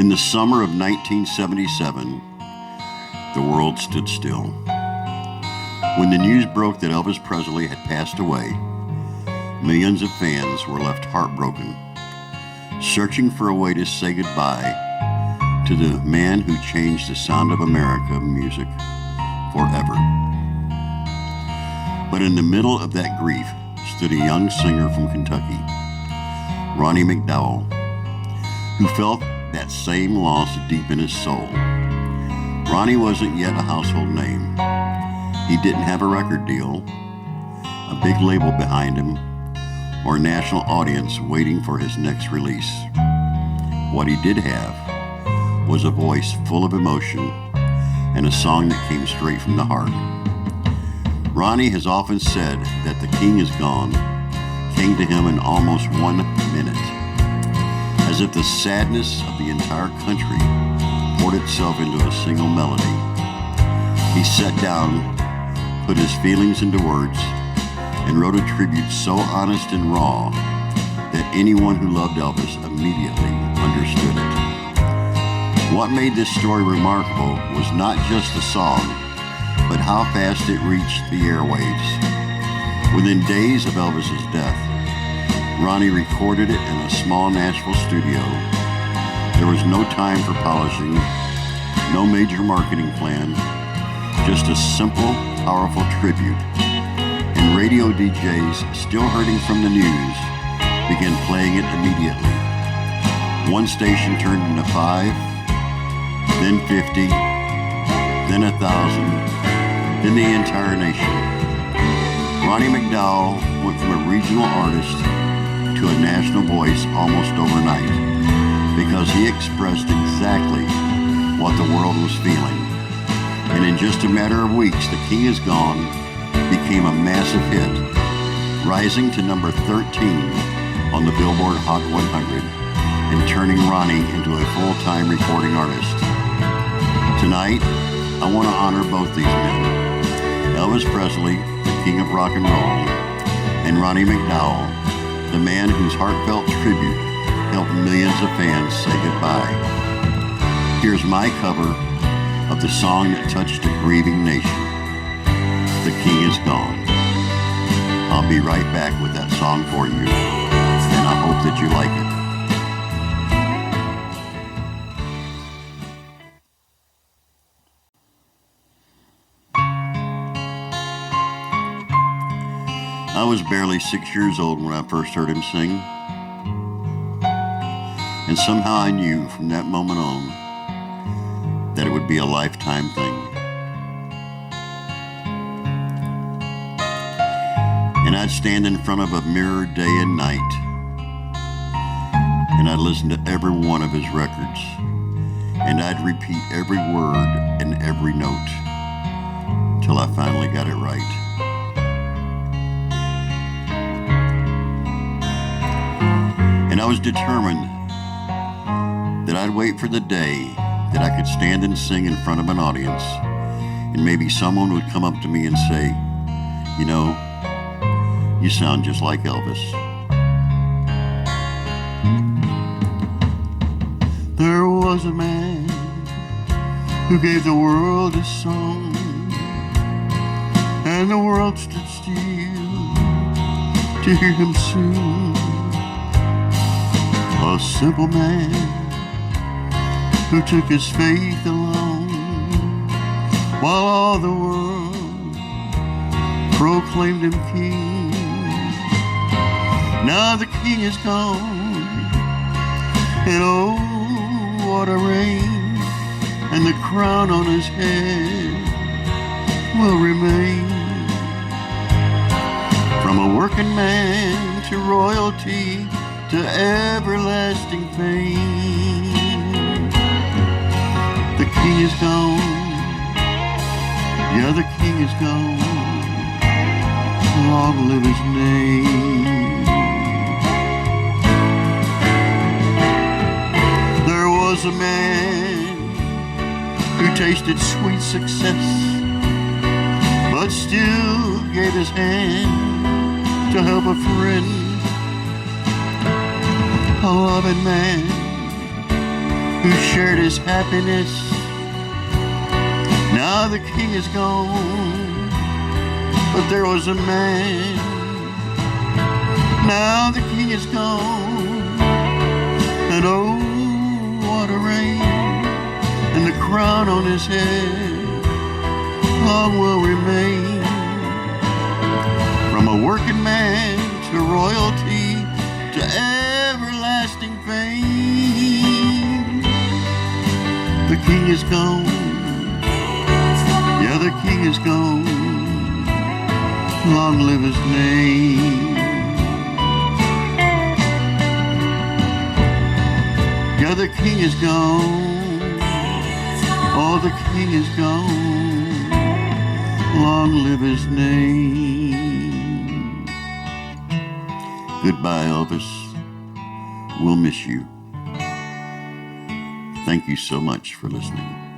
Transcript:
In the summer of 1977, the world stood still. When the news broke that Elvis Presley had passed away, millions of fans were left heartbroken, searching for a way to say goodbye to the man who changed the sound of America music forever. But in the middle of that grief stood a young singer from Kentucky, Ronnie McDowell, who felt that same loss deep in his soul. Ronnie wasn't yet a household name. He didn't have a record deal, a big label behind him, or a national audience waiting for his next release. What he did have was a voice full of emotion and a song that came straight from the heart. Ronnie has often said that the king is gone came to him in almost 1 minute, as if the sadness of the entire country poured itself into a single melody. He sat down, put his feelings into words, and wrote a tribute so honest and raw that anyone who loved Elvis immediately understood it. What made this story remarkable was not just the song, but how fast it reached the airwaves. Within days of Elvis's death, Ronnie recorded it in a small Nashville studio. There was no time for polishing, no major marketing plan, just a simple, powerful tribute. And radio DJs, still hurting from the news, began playing it immediately. One station turned into 5, then 50, then 1,000, then the entire nation. Ronnie McDowell went from a regional artist to a national voice almost overnight because he expressed exactly what the world was feeling. And in just a matter of weeks, The King Is Gone became a massive hit, rising to number 13 on the Billboard Hot 100 and turning Ronnie into a full-time recording artist. Tonight, I want to honor both these men, Elvis Presley, the king of rock and roll, and Ronnie McDowell, the man whose heartfelt tribute helped millions of fans say goodbye. Here's my cover of the song that touched a grieving nation, The King Is Gone. I'll be right back with that song for you, and I hope that you like it. I was barely 6 years old when I first heard him sing, and somehow I knew from that moment on that it would be a lifetime thing. And I'd stand in front of a mirror day and night, and I'd listen to every one of his records, and I'd repeat every word and every note till I finally got it right. And I was determined that I'd wait for the day that I could stand and sing in front of an audience, and maybe someone would come up to me and say, "You know, you sound just like Elvis." There was a man who gave the world a song, and the world stood still to hear him sing. A simple man who took his faith along, while all the world proclaimed him king. Now the king is gone, and oh, what a reign, and the crown on his head will remain. From a working man to royalty, to everlasting fame. The king is gone, yeah, the king is gone, long live his name. There was a man who tasted sweet success, but still gave his hand to help a friend. A loving man who shared his happiness. Now the king is gone, but there was a man. Now the king is gone, and oh, what a reign, and the crown on his head long will remain. From a working man to royalty to everlasting fame, the king is gone. Yeah, the king is gone. Long live his name. Yeah, the king is gone. Oh, the king is gone. Long live his name. Goodbye, Elvis. We'll miss you. Thank you so much for listening.